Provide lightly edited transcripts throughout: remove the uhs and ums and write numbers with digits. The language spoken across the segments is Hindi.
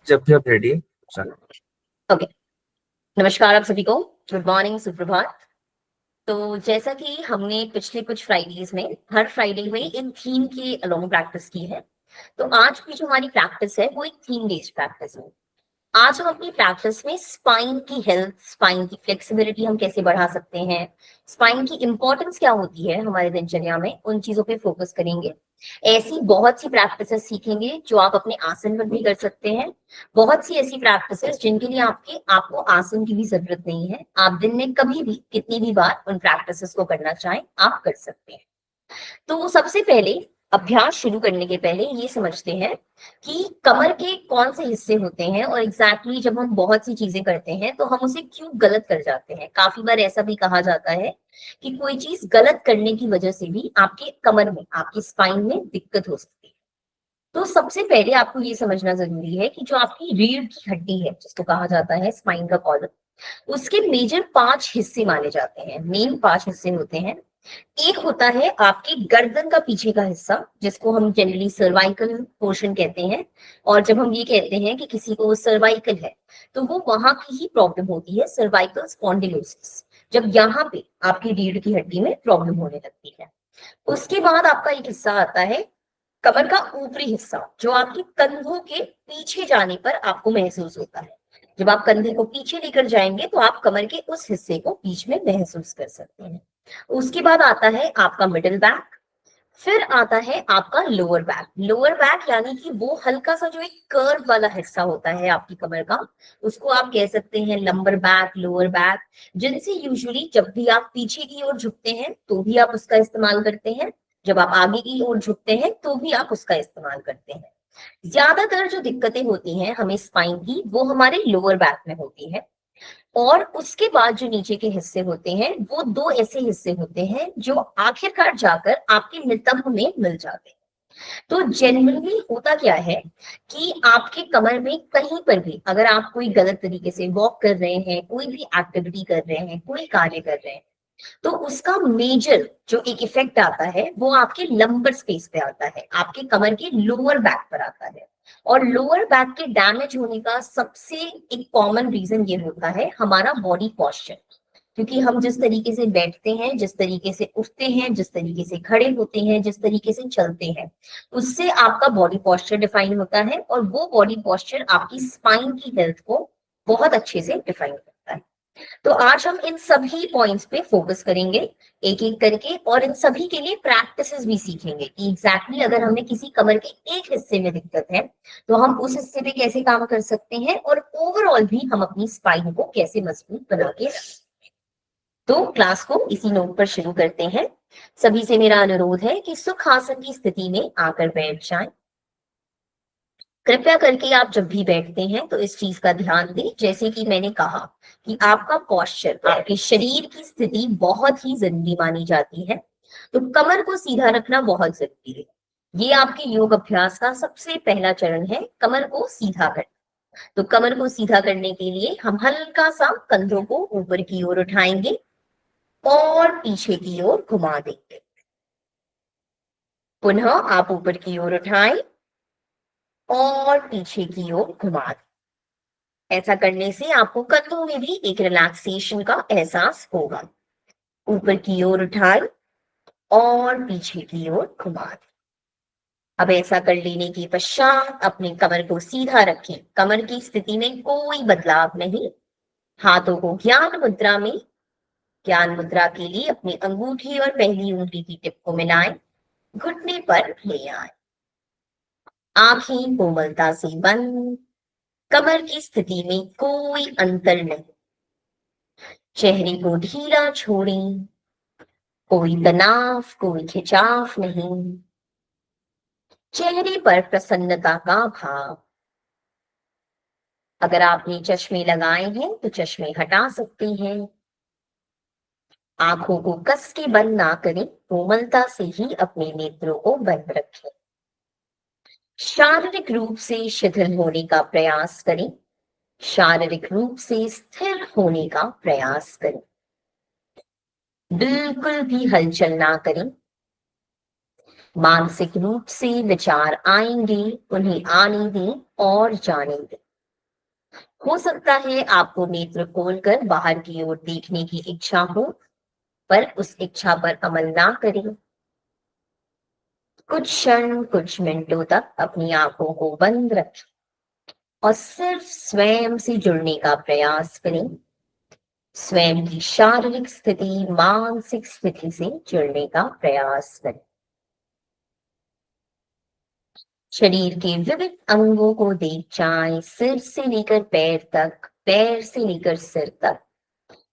जब भी आप रेडी हैं। ओके। नमस्कार आप सभी को। गुड मॉर्निंग, सुप्रभात। तो जैसा कि हमने पिछले कुछ फ्राइडेज में हर फ्राइडे में इन थीम के अलोंग प्रैक्टिस की है, तो आज की जो हमारी प्रैक्टिस है वो एक थीम बेस्ड प्रैक्टिस है। आज हम अपनी प्रैक्टिस में स्पाइन की हेल्थ, स्पाइन की फ्लेक्सिबिलिटी हम कैसे बढ़ा सकते हैं, स्पाइन की इंपॉर्टेंस क्या होती है हमारे दिनचर्या में, उन चीजों पे फोकस करेंगे। ऐसी बहुत सी प्रैक्टिसेस सीखेंगे जो आप अपने आसन पर भी कर सकते हैं। बहुत सी ऐसी प्रैक्टिसेस जिनके लिए आपको आसन की भी जरूरत नहीं है। आप दिन में कभी भी कितनी भी बार उन प्रैक्टिसेस को करना चाहें आप कर सकते हैं। तो सबसे पहले अभ्यास शुरू करने के पहले ये समझते हैं कि कमर के कौन से हिस्से होते हैं और एग्जैक्टली जब हम बहुत सी चीजें करते हैं तो हम उसे क्यों गलत कर जाते हैं। काफी बार ऐसा भी कहा जाता है कि कोई चीज गलत करने की वजह से भी आपके कमर में, आपकी स्पाइन में दिक्कत हो सकती है। तो सबसे पहले आपको ये समझना जरूरी है कि जो आपकी रीढ़ की हड्डी है, जिसको कहा जाता है स्पाइन का कॉलम, उसके मेजर 5 हिस्से माने जाते हैं। मेन 5 हिस्से होते हैं। एक होता है आपकी गर्दन का पीछे का हिस्सा, जिसको हम जनरली सर्वाइकल पोर्शन कहते हैं। और जब हम ये कहते हैं कि किसी को सर्वाइकल है, तो वो वहां की ही प्रॉब्लम होती है, सर्वाइकल स्पॉन्डिलोसिस, जब यहाँ पे आपकी रीढ़ की हड्डी में प्रॉब्लम होने लगती है। उसके बाद आपका एक हिस्सा आता है कमर का ऊपरी हिस्सा, जो आपके कंधों के पीछे जाने पर आपको महसूस होता है। जब आप कंधे को पीछे लेकर जाएंगे तो आप कमर के उस हिस्से को बीच में महसूस कर सकते हैं। उसके बाद आता है आपका मिडिल बैक। फिर आता है आपका लोअर बैक। लोअर बैक यानी कि वो हल्का सा जो एक कर्व वाला हिस्सा होता है आपकी कमर का, उसको आप कह सकते हैं लंबर बैक, लोअर बैक, जिनसे यूजुअली जब भी आप पीछे की ओर झुकते हैं तो भी आप उसका इस्तेमाल करते हैं, जब आप आगे की ओर झुकते हैं तो भी आप उसका इस्तेमाल करते हैं। ज्यादातर जो दिक्कतें होती हैं हमें स्पाइन की, वो हमारे लोअर बैक में होती है। और उसके बाद जो नीचे के हिस्से होते हैं वो दो ऐसे हिस्से होते हैं जो आखिरकार जाकर आपके नितंब में मिल जाते हैं। तो जनरली होता क्या है कि आपके कमर में कहीं पर भी अगर आप कोई गलत तरीके से वॉक कर रहे हैं, कोई भी एक्टिविटी कर रहे हैं, कोई कार्य कर रहे हैं, तो उसका मेजर जो एक इफेक्ट आता है वो आपके लंबर स्पेस पे आता है, आपके कमर के लोअर बैक पर आता है। और लोअर बैक के डैमेज होने का सबसे एक कॉमन रीजन ये होता है हमारा बॉडी पॉस्चर। क्योंकि हम जिस तरीके से बैठते हैं, जिस तरीके से उठते हैं, जिस तरीके से खड़े होते हैं, जिस तरीके से चलते हैं, उससे आपका बॉडी पॉस्चर डिफाइन होता है। और वो बॉडी पॉस्चर आपकी स्पाइन की हेल्थ को बहुत अच्छे से डिफाइन करता है। तो आज हम इन सभी पॉइंट्स पे फोकस करेंगे एक एक करके, और इन सभी के लिए प्रैक्टिसेस भी सीखेंगे कि एग्जैक्टली अगर हमें किसी कमर के एक हिस्से में दिक्कत है तो हम उस हिस्से पे कैसे काम कर सकते हैं, और ओवरऑल भी हम अपनी स्पाइन को कैसे मजबूत बना के रख सकते हैं। तो क्लास को इसी नोट पर शुरू करते हैं। सभी से मेरा अनुरोध है कि सुखासन की स्थिति में आकर बैठ जाएं। कृपया करके आप जब भी बैठते हैं तो इस चीज का ध्यान दें, जैसे कि मैंने कहा कि आपका पोस्चर, आपके शरीर की स्थिति बहुत ही जरूरी मानी जाती है। तो कमर को सीधा रखना बहुत जरूरी है। ये आपके योग अभ्यास का सबसे पहला चरण है, कमर को सीधा करना। तो कमर को सीधा करने के लिए हम हल्का सा कंधों को ऊपर की ओर उठाएंगे और पीछे की ओर घुमा देंगे। पुनः आप ऊपर की ओर उठाएं और पीछे की ओर घुमा दें। ऐसा करने से आपको कंधों में भी एक रिलैक्सेशन का एहसास होगा। ऊपर की ओर उठाएं और पीछे की ओर घुमा दें। अब ऐसा कर लेने के पश्चात अपने कमर को सीधा रखें। कमर की स्थिति में कोई बदलाव नहीं। हाथों को ज्ञान मुद्रा में, ज्ञान मुद्रा के लिए अपनी अंगूठी और पहली उंगली की टिप को मिलाएं, घुटने पर ले आए, आंखें कोमलता से बंद। कमर की स्थिति में कोई अंतर नहीं। चेहरे को ढीला छोड़ें, कोई तनाव, कोई खिंचाव नहीं। चेहरे पर प्रसन्नता का भाव। अगर आपने चश्मे लगाए हैं तो चश्मे हटा सकते हैं। आंखों को कस के बंद ना करें, कोमलता से ही अपने नेत्रों को बंद रखें। शारीरिक रूप से शिथिल होने का प्रयास करें, शारीरिक रूप से स्थिर होने का प्रयास करें। बिल्कुल भी हलचल ना करें। मानसिक रूप से विचार आएंगे, उन्हें आने दें और जाने दें। हो सकता है आपको नेत्र खोलकर बाहर की ओर देखने की इच्छा हो, पर उस इच्छा पर अमल ना करें। कुछ क्षण, कुछ मिनटों तक अपनी आंखों को बंद रखें और सिर्फ स्वयं से जुड़ने का प्रयास करें। स्वयं की शारीरिक स्थिति, मानसिक स्थिति से जुड़ने का प्रयास करें। शरीर के विविध अंगों को देख जाएं, सिर से लेकर पैर तक, पैर से लेकर सिर तक।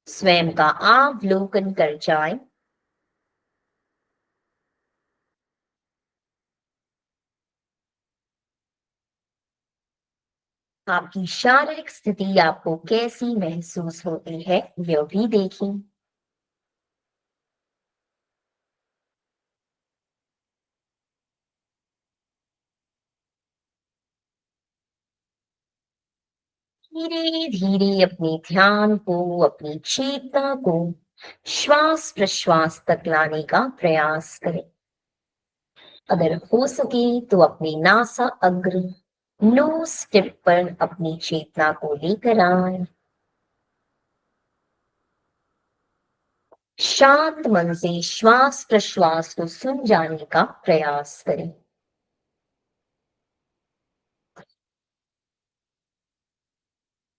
स्वयं का अवलोकन कर जाएं। आपकी शारीरिक स्थिति आपको कैसी महसूस होती है, यह भी देखें। धीरे धीरे अपने ध्यान को, अपनी चेतना को श्वास प्रश्वास तक लाने का प्रयास करें। अगर हो सके तो अपनी नासा अग्र, नोज टिप पर अपनी चेतना को लेकर आए। शांत मन से श्वास प्रश्वास को सुन जाने का प्रयास करें।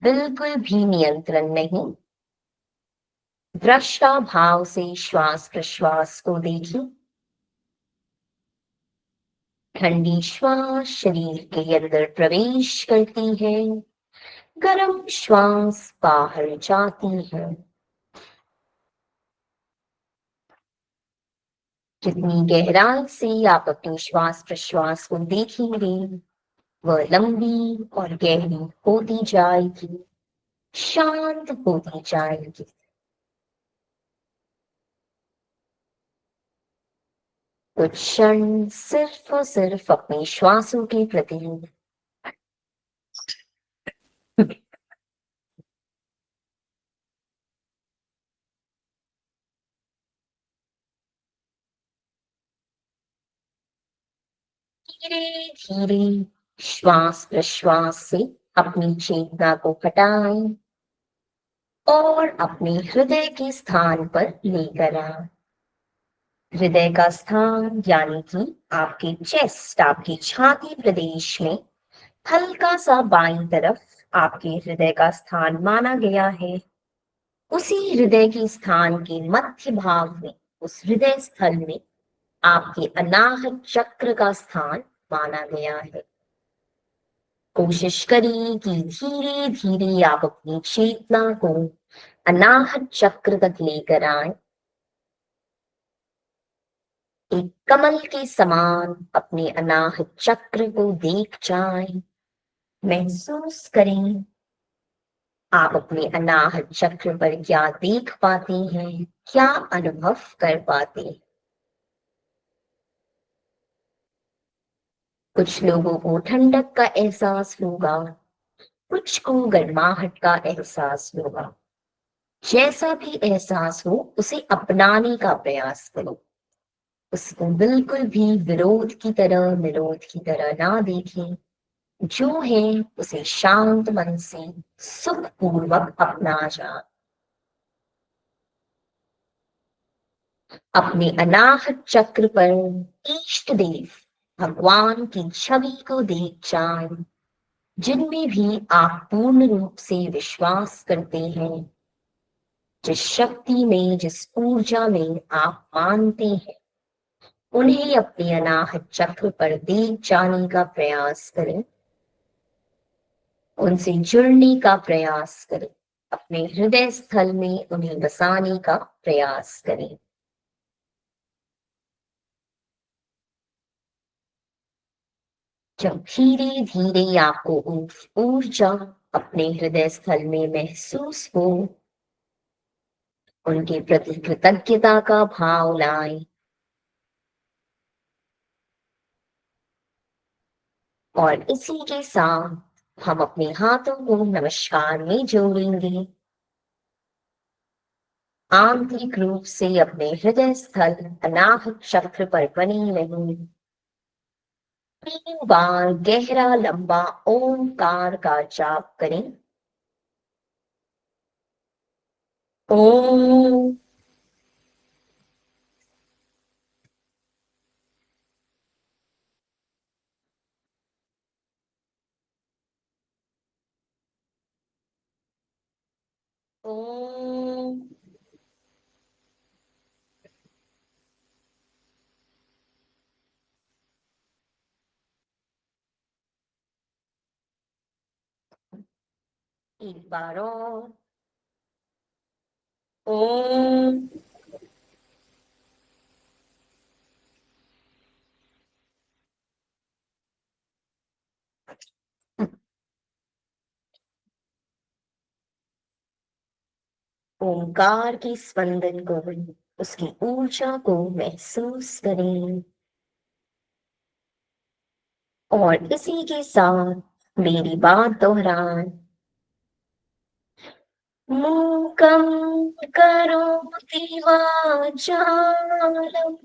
बिल्कुल भी नियंत्रण नहीं, दृष्टा भाव से श्वास प्रश्वास को देखें। ठंडी श्वास शरीर के अंदर प्रवेश करती है, गर्म श्वास बाहर जाती है। जितनी गहराई से आप अपनी श्वास प्रश्वास को देखेंगे, वह लंबी और गहरी होती जाएगी, शांत होती जाएगी। कुछ क्षण सिर्फ और सिर्फ अपनी श्वासों के प्रति धीरे धीरे श्वास प्रश्वास से अपनी चेतना को हटाएं और अपने हृदय के स्थान पर लेकर आए। हृदय का स्थान यानी कि आपके चेस्ट, आपकी छाती प्रदेश में हल्का सा बाईं तरफ आपके हृदय का स्थान माना गया है। उसी हृदय के स्थान के मध्य भाग में, उस हृदय स्थल में आपके अनाहत चक्र का स्थान माना गया है। कोशिश करें कि धीरे धीरे आप अपनी चेतना को अनाहत चक्र तक लेकर आए। एक कमल के समान अपने अनाहत चक्र को देख जाएं, महसूस करें। आप अपने अनाहत चक्र पर क्या देख पाते हैं, क्या अनुभव कर पाते हैं। कुछ लोगों को ठंडक का एहसास होगा, कुछ को गर्माहट का एहसास होगा। जैसा भी एहसास हो, उसे अपनाने का प्रयास करो। उसको बिल्कुल भी विरोध की तरह, निरोध की तरह ना देखें। जो है उसे शांत मन से सुखपूर्वक अपना जा। अपने अनाहत चक्र पर इष्ट देव भगवान की छवि को देख जाएं, जिनमें भी आप पूर्ण रूप से विश्वास करते हैं। जिस शक्ति में, जिस ऊर्जा में आप मानते हैं, उन्हें अपने अनाहत चक्र पर देख जाने का प्रयास करें। उनसे जुड़ने का प्रयास करें। अपने हृदय स्थल में उन्हें बसाने का प्रयास करें। जब धीरे धीरे आपको ऊर्जा अपने हृदय स्थल में महसूस हो, उनके प्रति कृतज्ञता का भाव लाएं और इसी के साथ हम अपने हाथों को नमस्कार में जोड़ेंगे। आंतरिक रूप से अपने हृदय स्थल अनाहत चक्र पर बनी रहें। 3 बार गहरा लंबा ओमकार का जाप करें। ओम। ओम। एक बार और। ओम। ओंकार के स्पंदन को, उसकी ऊर्जा को महसूस करें और इसी के साथ मेरी बात दोहराएं। मूकं करोति वाचालं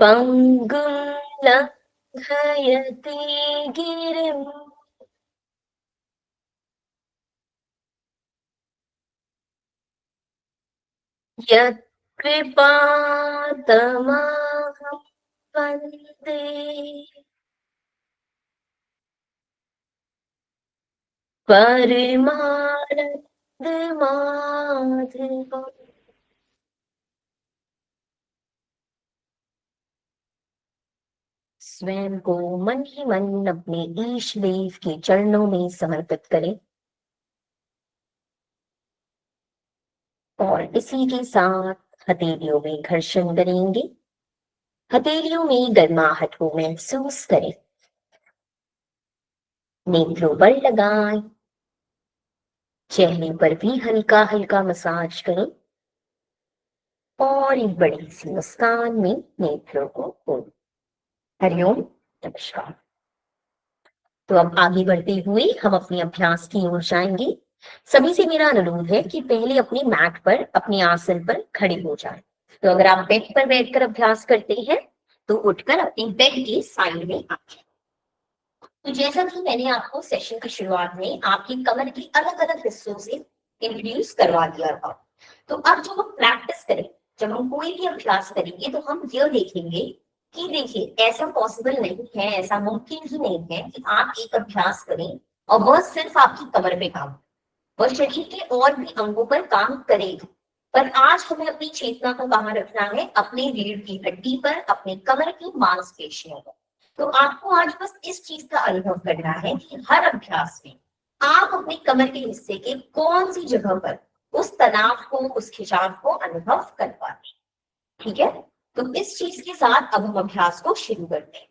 पङ्गुं लङ्घयते गिरिं यत्कृपातमहं वन्दे। परमानंद माधव। स्वयं को मन ही मन अपने ईश देव के चरणों में समर्पित करें और इसी के साथ हथेलियों में घर्षण करेंगे। हथेलियों में गर्माहट को महसूस करें। नेत्रों पर लगाएं। चेहरे पर भी हल्का हल्का मसाज करें और एक बड़ी सी मुस्कान में नेत्रों को खोलें। हरिओम। नमस्कार। तो अब आगे बढ़ते हुए हम अपने अभ्यास की ओर जाएंगे। सभी से मेरा अनुरोध है कि पहले अपने मैट पर, अपने आसन पर खड़े हो जाएं। तो अगर आप बेड पर बैठकर अभ्यास करते हैं तो उठकर अपने बेड के साइड में आ जाएं। तो जैसा कि मैंने आपको सेशन की शुरुआत में आपकी कमर के अलग अलग हिस्सों से इंट्रोड्यूस करवा दिया था, तो अब जब हम प्रैक्टिस करें, जब हम कोई भी अभ्यास करेंगे तो हम यह देखेंगे कि देखिए ऐसा पॉसिबल नहीं है, ऐसा मुमकिन ही नहीं है कि आप एक अभ्यास करें और वह सिर्फ आपकी कमर पे काम, वह शरीर के और भी अंगों पर काम करेगा। पर आज हमें अपनी चेतना को कहाँ रखना है? अपने रीढ़ की हड्डी पर, अपने कमर की मांसपेशियों पर। तो आपको आज बस इस चीज का अनुभव करना है कि हर अभ्यास में आप अपने कमर के हिस्से के कौन सी जगह पर उस तनाव को, उस खिंचाव को अनुभव कर पाते हैं। ठीक है? तो इस चीज के साथ अब हम अभ्यास को शुरू करते हैं।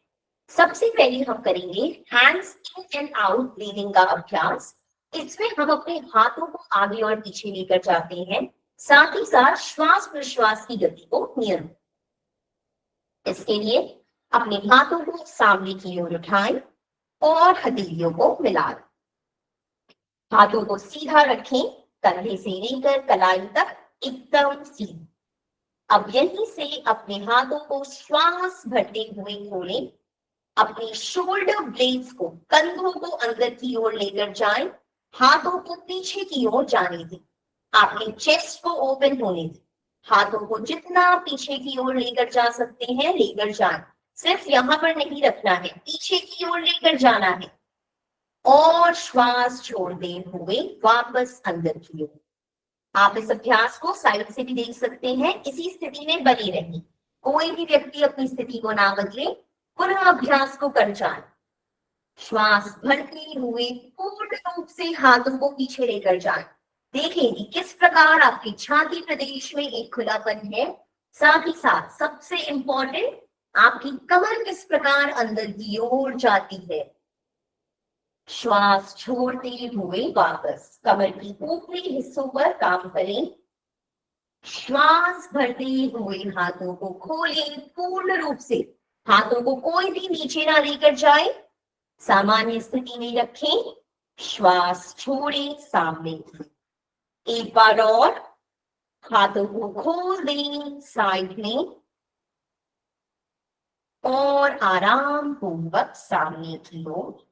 सबसे पहले हम करेंगे hands in and out breathing का अभ्यास। इसमें हम अपने हाथों को आगे और पीछे लेकर जाते हैं, साथ ही साथ श्वास प्रश्वास की गति को नियंत्रित। इसके लिए अपने हाथों को सामने की ओर उठाएं और हथेलियों को मिला दें। हाथों को सीधा रखें, कंधे से लेकर कलाई तक एकदम सीधा। अब यहीं से अपने हाथों को श्वास भरते हुए खोलें। अपने शोल्डर ब्लेड्स को, कंधों को अंदर की ओर लेकर जाएं, हाथों को पीछे की ओर जाने दें। अपने चेस्ट को ओपन होने दें। हाथों को जितना पीछे की ओर लेकर जा सकते हैं लेकर जाएं। सिर्फ यहां पर नहीं रखना है, पीछे की ओर लेकर जाना है और श्वास छोड़ते हुए वापस अंदर की ओर। आप इस अभ्यास को साइड से भी देख सकते हैं। इसी स्थिति में बनी रहिए, कोई भी व्यक्ति अपनी स्थिति को ना बदले, पुनः अभ्यास को कर जाए। श्वास भरते हुए पूर्ण रूप से हाथों को पीछे लेकर जाएं। देखें कि किस प्रकार आपकी छाती प्रदेश में एक खुलापन है, साथ ही साथ सबसे इंपॉर्टेंट आपकी कमर किस प्रकार अंदर की ओर जाती है। श्वास छोड़ते हुए वापस कमर की ऊपरी हिस्सों पर काम करें। श्वास भरते हुए हाथों को खोलें पूर्ण रूप से। हाथों को कोई भी नीचे ना लेकर जाए, सामान्य स्थिति में रखें। श्वास छोड़ें सामने। एक बार और हाथों को खोल दें साइड में और आराम पूर्वक सामने की ओर।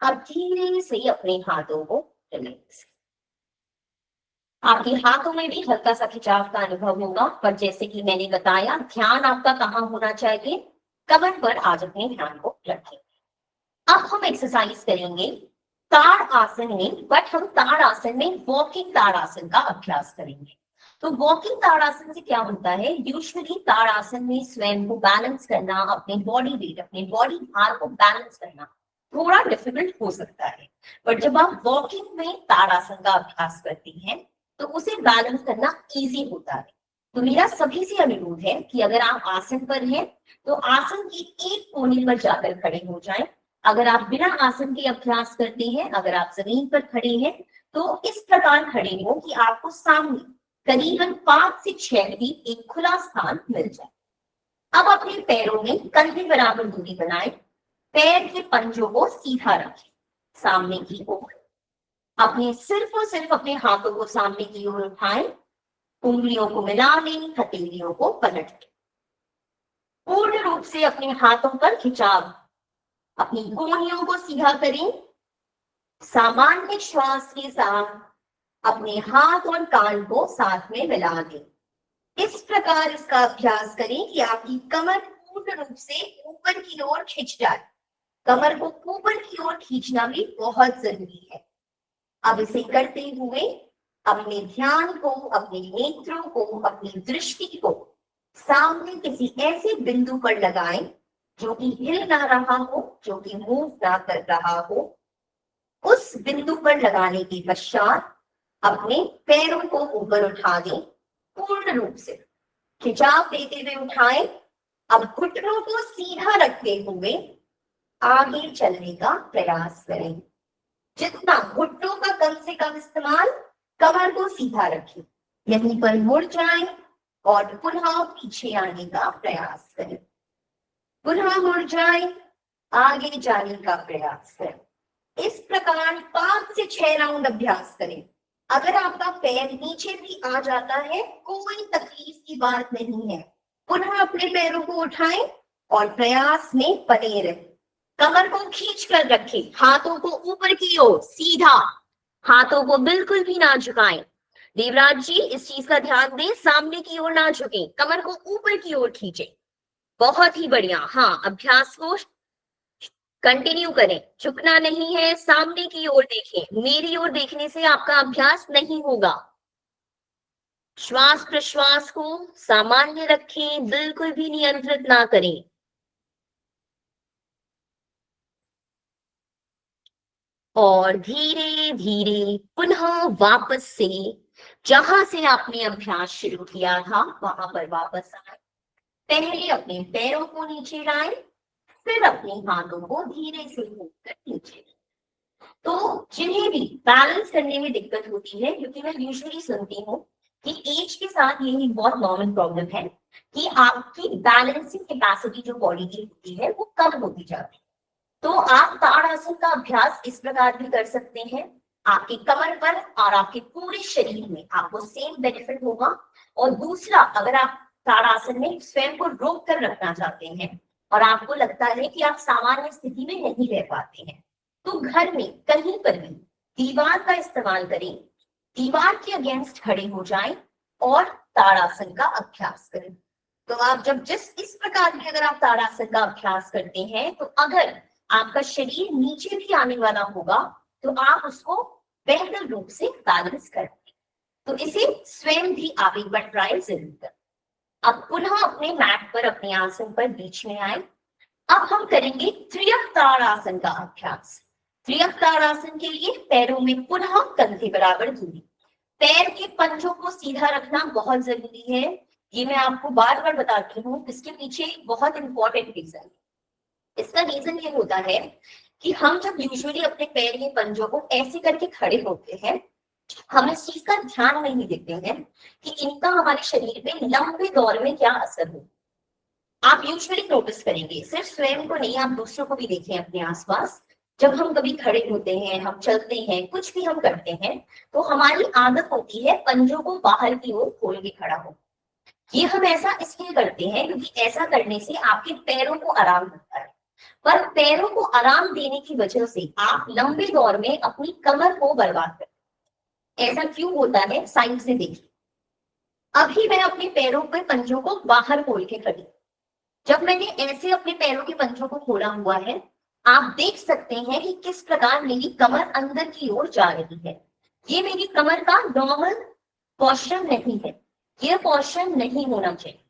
अब धीरे से अपने हाथों को रिलैक्स। आपके हाथों में भी हल्का सा खिंचाव का अनुभव होगा, पर जैसे कि मैंने बताया, ध्यान आपका कहाँ होना चाहिए, कमर पर आज अपने ध्यान को रखें। अब हम एक्सरसाइज करेंगे ताड़ आसन में, बट हम ताड़ आसन में वॉकिंग ताड़ आसन का अभ्यास करेंगे। तो वॉकिंग ताड़ आसन से क्या होता है, यूजुअली ताड़ आसन में स्वयं को बैलेंस करना, अपने बॉडी वेट, अपने बॉडी भार को बैलेंस करना थोड़ा डिफिकल्ट हो सकता है, बट जब आप वॉकिंग में ताड़ आसन का अभ्यास करते हैं तो उसे बैलेंस करना इजी होता है। तो मेरा सभी से अनुरोध है कि अगर आप आसन पर हैं तो आसन की एक कोने पर जाकर खड़े हो जाएं। अगर आप बिना आसन के अभ्यास करते हैं, अगर आप जमीन पर खड़े हैं, तो इस प्रकार खड़े हो कि आपको सामने करीबन 5 से 6 फीट एक खुला स्थान मिल जाए। अब अपने पैरों में कंधे बराबर दूरी बनाएं, पैर के पंजों को सीधा रखें सामने की ओर। अपने सिर्फ और सिर्फ अपने हाथों को सामने की ओर उठाएं, उंगलियों को मिला लें, हथेलियों को पलट लें। पूर्ण रूप से अपने हाथों पर खिंचाव, अपनी कोहनियों को सीधा करें। सामान्य श्वास के साथ अपने हाथ और कान को साथ में मिला दें। इस प्रकार इसका अभ्यास करें कि आपकी कमर पूर्ण रूप से ऊपर की ओर खिंच जाए। कमर को ऊपर की ओर खींचना भी बहुत जरूरी है। अब इसे करते हुए अपने ध्यान को, अपने नेत्रों को, अपनी दृष्टि को सामने किसी ऐसे बिंदु पर लगाएं जो कि हिल ना रहा हो, जो कि मूव ना कर रहा हो। उस बिंदु पर लगाने के पश्चात अपने पैरों को ऊपर उठा दें, पूर्ण रूप से खिंचाव देते हुए उठाएं। अब घुटनों को सीधा रखते हुए आगे चलने का प्रयास करें। जितना घुटनों का कम से कम इस्तेमाल, कमर को सीधा रखें, यहीं पर मुड़ जाएं और पुनः पीछे आने का प्रयास करें। पुनः मुड़ जाएं, आगे जाने का प्रयास करें। इस प्रकार 5 से 6 राउंड अभ्यास करें। अगर आपका पैर नीचे भी आ जाता है, कोई तकलीफ की बात नहीं है। पुनः अपने पैरों को उठाएं और प्रयास में बने रहें। कमर को खींच कर रखें, हाथों को ऊपर की ओर सीधा, हाथों को बिल्कुल भी ना झुकाएं। देवराज जी, इस चीज का ध्यान दें, सामने की ओर ना झुकें, कमर को ऊपर की ओर खींचें। बहुत ही बढ़िया। हाँ, अभ्यास को कंटिन्यू करें, झुकना नहीं है, सामने की ओर देखें। मेरी ओर देखने से आपका अभ्यास नहीं होगा। श्वास प्रश्वास को सामान्य रखें, बिल्कुल भी नियंत्रित ना करें। और धीरे धीरे पुनः वापस से जहां से आपने अभ्यास शुरू किया था वहां पर वापस आए। पहले अपने पैरों को नीचे लाएं, फिर अपने हाथों को धीरे से होकर नीचे। तो जिन्हें भी बैलेंस करने में दिक्कत होती है, क्योंकि मैं यूजुअली सुनती हूँ कि एज के साथ ये एक बहुत नॉर्मल प्रॉब्लम है कि आपकी बैलेंसिंग कैपेसिटी जो बॉडी की होती है वो कम होती जाती है। तो आप ताड़ासन का अभ्यास इस प्रकार भी कर सकते हैं। आपकी कमर पर और आपके पूरे शरीर में आपको सेम बेनिफिट होगा। और दूसरा, अगर आप ताड़ासन में स्वयं को रोक कर रखना चाहते हैं और आपको लगता है कि आप सामान्य स्थिति में नहीं रह पाते हैं, तो घर में कहीं पर भी दीवार का इस्तेमाल करें, दीवार के अगेंस्ट खड़े हो जाएं और ताड़ासन का अभ्यास करें। तो आप जब इस प्रकार के अगर आप ताड़ासन का अभ्यास करते हैं, तो अगर आपका शरीर नीचे भी आने वाला होगा तो आप उसको बेहतर रूप से बैलेंस करें। तो इसे स्वयं भी आप एक बार ट्राई जरूर करें। अब पुनः अपने मैट पर, अपने आसन पर बीच में आए। अब हम करेंगे त्रियक ताड़ासन का अभ्यास। त्रियक ताड़ासन के लिए पैरों में पुनः कंधे बराबर दूरी, पैर के पंजों को सीधा रखना बहुत जरूरी है। ये मैं आपको बार बार बताती हूँ, इसके पीछे बहुत इंपॉर्टेंट रीजन है। इसका रीजन ये होता है कि हम जब यूजुअली अपने पैर के पंजों को ऐसे करके खड़े होते हैं, हम इस चीज का ध्यान नहीं देते हैं कि इनका हमारे शरीर पे लंबे दौर में क्या असर हो। आप यूजुअली नोटिस करेंगे, सिर्फ स्वयं को नहीं, आप दूसरों को भी देखें अपने आसपास। जब हम कभी खड़े होते हैं, हम चलते हैं, कुछ भी हम करते हैं, तो हमारी आदत होती है पंजों को बाहर की ओर खोल के खड़ा हो। ये हम ऐसा इसलिए करते हैं क्योंकि ऐसा करने से आपके पैरों को आराम मिलता है। पर पैरों को आराम देने की वजह से आप लंबे दौर में अपनी कमर को बर्बाद करते हैं। ऐसा क्यों होता है, साइड से देखिए। अभी मैं अपने पैरों के पंजों को बाहर खोल के खड़ी, जब मैंने ऐसे अपने पैरों के पंजों को खोला हुआ है, आप देख सकते हैं कि किस प्रकार मेरी कमर अंदर की ओर जा रही है। ये मेरी कमर का नॉर्मल पोस्चर नहीं है, ये पोस्चर नहीं होना चाहिए,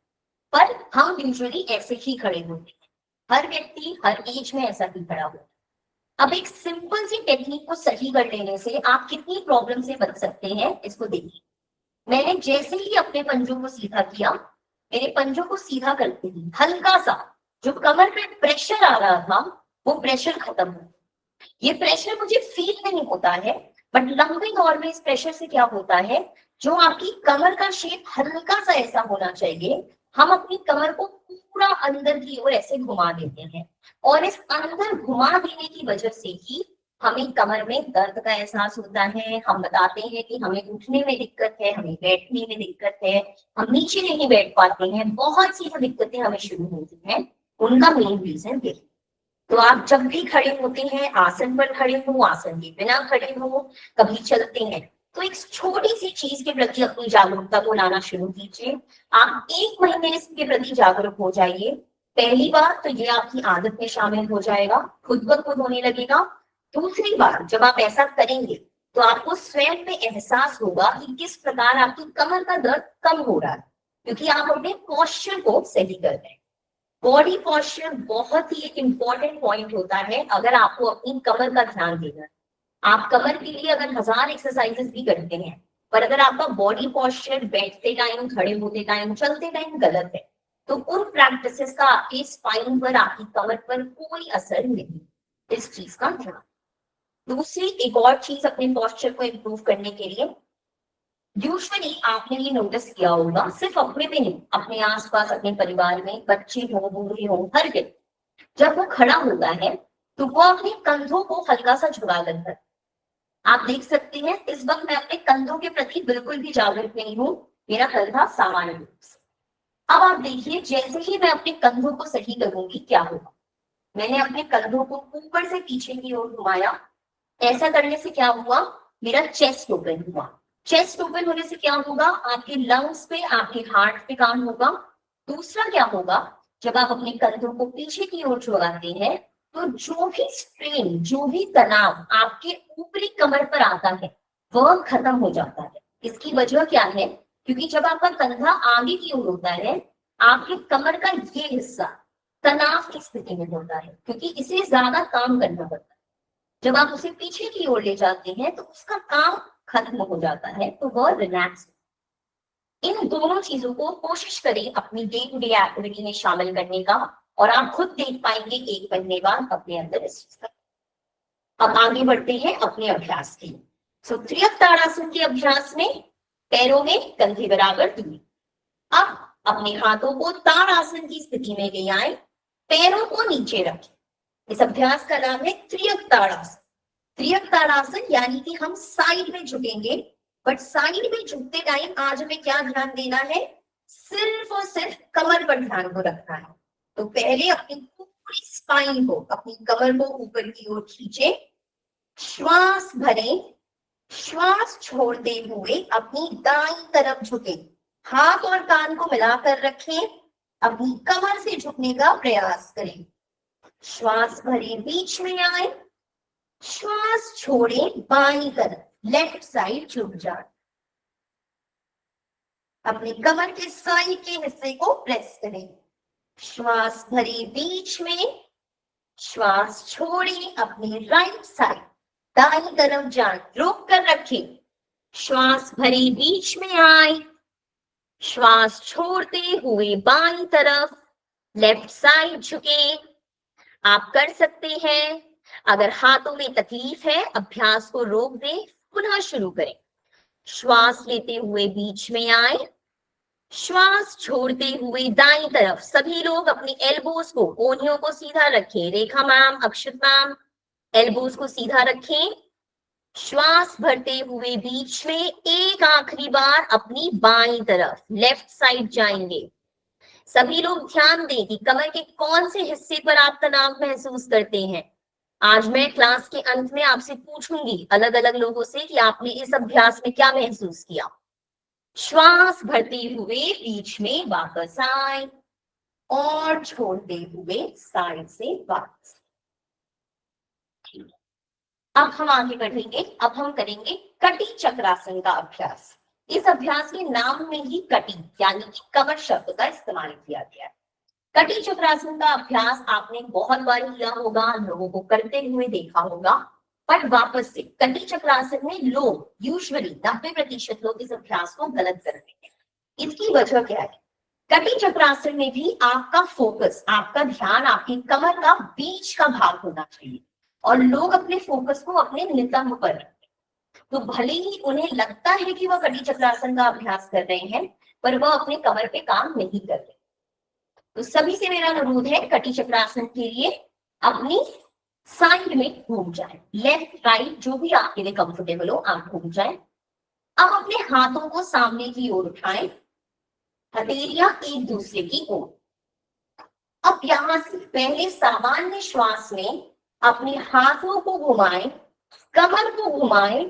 पर हम यूजुअली ऐसे ही खड़े होते हैं। हर व्यक्ति हर एज में ऐसा ही खड़ा होता है। अब एक सिंपल सी टेक्निक को सही कर लेने से आप कितनी प्रॉब्लम से बच सकते हैं, इसको देखिए। मैंने जैसे ही अपने पंजों को सीधा किया, मेरे पंजों को सीधा करते ही हल्का सा जो कमर पे प्रेशर आ रहा था, वो प्रेशर खत्म हो। ये प्रेशर मुझे फील नहीं होता है, बट लंबे दौर में इस प्रेशर से क्या होता है, जो आपकी कमर का शेप हल्का सा ऐसा होना चाहिए, हम अपनी कमर को पूरा अंदर की ओर ऐसे घुमा देते हैं, और इस अंदर घुमा देने की वजह से ही हमें कमर में दर्द का एहसास होता है। हम बताते हैं कि हमें उठने में दिक्कत है, हमें बैठने में दिक्कत है, हम नीचे नहीं बैठ पाते हैं, बहुत सी जो दिक्कतें हमें शुरू होती हैं, उनका मेन रीजन यही। तो आप जब भी खड़े होते हैं, आसन पर खड़े हो, आसन के बिना खड़े हो, कभी चलते हैं, तो एक छोटी सी चीज के प्रति अपनी जागरूकता को लाना शुरू कीजिए। आप 1 महीने इसके प्रति जागरूक हो जाइए। पहली बार तो ये आपकी आदत में शामिल हो जाएगा, खुद ब खुद होने लगेगा। दूसरी बार जब आप ऐसा करेंगे तो आपको स्वयं में एहसास होगा कि किस प्रकार आपकी कमर का दर्द कम हो रहा है, क्योंकि आप अपने पोस्चर को सही कर रहे हैं। बॉडी पोस्चर बहुत ही एक इंपॉर्टेंट पॉइंट होता है अगर आपको अपनी कमर का ध्यान देना है। आप कमर के लिए अगर 1000 एक्सरसाइजेस भी करते हैं, पर अगर आपका बॉडी पोस्चर बैठते टाइम, खड़े होते टाइम, चलते टाइम गलत है, तो उन प्रैक्टिसेस का आपके स्पाइन पर, आपकी कमर पर कोई असर नहीं। इस चीज का ध्यान। दूसरी एक और चीज अपने पोस्चर को इम्प्रूव करने के लिए, यूजुअली आपने ये नोटिस किया होगा, सिर्फ अपने में नहीं, अपने आसपास, अपने परिवार में, बच्चे हो, बूढ़े हो, हर व्यक्ति जब वो खड़ा होता है तो वो अपने कंधों को हल्का सा झुका लेता है। आप देख सकते हैं इस वक्त मैं अपने कंधों के प्रति बिल्कुल भी जागरूक नहीं हूँ, मेरा कंधा सामान्य रूप से। अब आप देखिए, जैसे ही मैं अपने कंधों को सही करूंगी क्या होगा। मैंने अपने कंधों को ऊपर से पीछे की ओर घुमाया। ऐसा करने से क्या हुआ, मेरा चेस्ट ओपन हुआ। चेस्ट ओपन होने से क्या होगा, आपके लंग्स पे, आपके हार्ट पे काम होगा। दूसरा क्या होगा, जब आप अपने कंधों को पीछे की ओर झुकाते हैं, तो जो भी स्ट्रेन, जो भी तनाव आपके ऊपरी कमर पर आता है, वह खत्म हो जाता है। इसकी वजह क्या है, क्योंकि जब आपका कंधा आगे की ओर होता है, आपके कमर का ये हिस्सा तनाव की स्थिति में होता है, क्योंकि इसे ज्यादा काम करना पड़ता है। जब आप उसे पीछे की ओर ले जाते हैं तो उसका काम खत्म हो जाता है, तो वह रिलैक्स। इन दोनों चीजों को कोशिश करें अपनी डे टू डे एक्टिविटी में शामिल करने का, और आप खुद देख पाएंगे 1 महीने बाद अपने अंदर इस चीज का। अब आगे बढ़ते हैं अपने अभ्यास की। सो त्रियक ताड़ासन के अभ्यास में पैरों में कंधे बराबर दूरी। अब अपने हाथों को ताड़ासन की स्थिति में ले आए, पैरों को नीचे रखें। इस अभ्यास का नाम है त्रियक ताड़ासन। त्रियक ताड़ासन यानी कि हम साइड में झुकेंगे, बट साइड में झुकते टाइम आज हमें क्या ध्यान देना है, सिर्फ और सिर्फ कमर पर ध्यान को रखना है। तो पहले अपनी पूरी स्पाइन को, अपनी कमर को ऊपर की ओर खींचे, श्वास भरें, श्वास छोड़ते हुए अपनी दाईं तरफ झुके, हाथ और कान को मिलाकर रखें, अपनी कमर से झुकने का प्रयास करें। श्वास भरे, बीच में आए, श्वास छोड़े, बाईं तरफ लेफ्ट साइड झुक जाए। अपनी कमर के साइड के हिस्से को प्रेस करें। श्वास भरे, बीच में, श्वास छोड़े, अपनी राइट साइड दाईं तरफ जाए, रोक कर रखें। श्वास भरे, बीच में आए, श्वास छोड़ते हुए बाईं तरफ लेफ्ट साइड झुके। आप कर सकते हैं। अगर हाथों में तकलीफ है, अभ्यास को रोक दें, पुनः शुरू करें। श्वास लेते हुए बीच में आए, श्वास छोड़ते हुए दाईं तरफ। सभी लोग अपनी एल्बोज को, कोहनियों को सीधा रखें। रेखा मैम, अक्षत मैम, एल्बोज को सीधा रखें। श्वास भरते हुए बीच में, एक आखिरी बार अपनी बाईं तरफ लेफ्ट साइड जाएंगे। सभी लोग ध्यान दें कि कमर के कौन से हिस्से पर आप तनाव महसूस करते हैं। आज मैं क्लास के अंत में आपसे पूछूंगी अलग अलग लोगों से कि आपने इस अभ्यास में क्या महसूस किया। श्वास भरते हुए बीच में वापस आए और छोड़ते हुए साइड से वापस। अब हम आगे बढ़ेंगे। अब हम करेंगे कटी चक्रासन का अभ्यास। इस अभ्यास के नाम में ही कटी यानी कि कमर शब्द का इस्तेमाल किया गया है। कटी चक्रासन का अभ्यास आपने बहुत बार किया होगा, लोगों को करते हुए देखा होगा, पर वापस से कटी चक्रासन में लोग यूजुअली 90% लोग इस अभ्यास को गलत करते हैं। इसकी वजह क्या है? कटी चक्रासन में भी आपका फोकस, आपका ध्यान आपकी कमर का बीच का भाग होना चाहिए और लोग अपने फोकस को अपने नितंब पर रखते हैं। तो भले ही उन्हें लगता है कि वह कटी चक्रासन का अभ्यास कर रहे हैं, पर वह अपने कमर पे काम नहीं कर रहे। तो सभी से मेरा अनुरोध है, कटी चक्रासन के लिए अपनी साइड में घूम जाए, लेफ्ट राइट जो भी आपके लिए कंफर्टेबल हो आप घूम जाए। अब अपने हाथों को सामने की ओर उठाएं, हथेलियां एक दूसरे की ओर। अब यहां से पहले सामान्य श्वास में अपने हाथों को घुमाएं, कमर को घुमाएं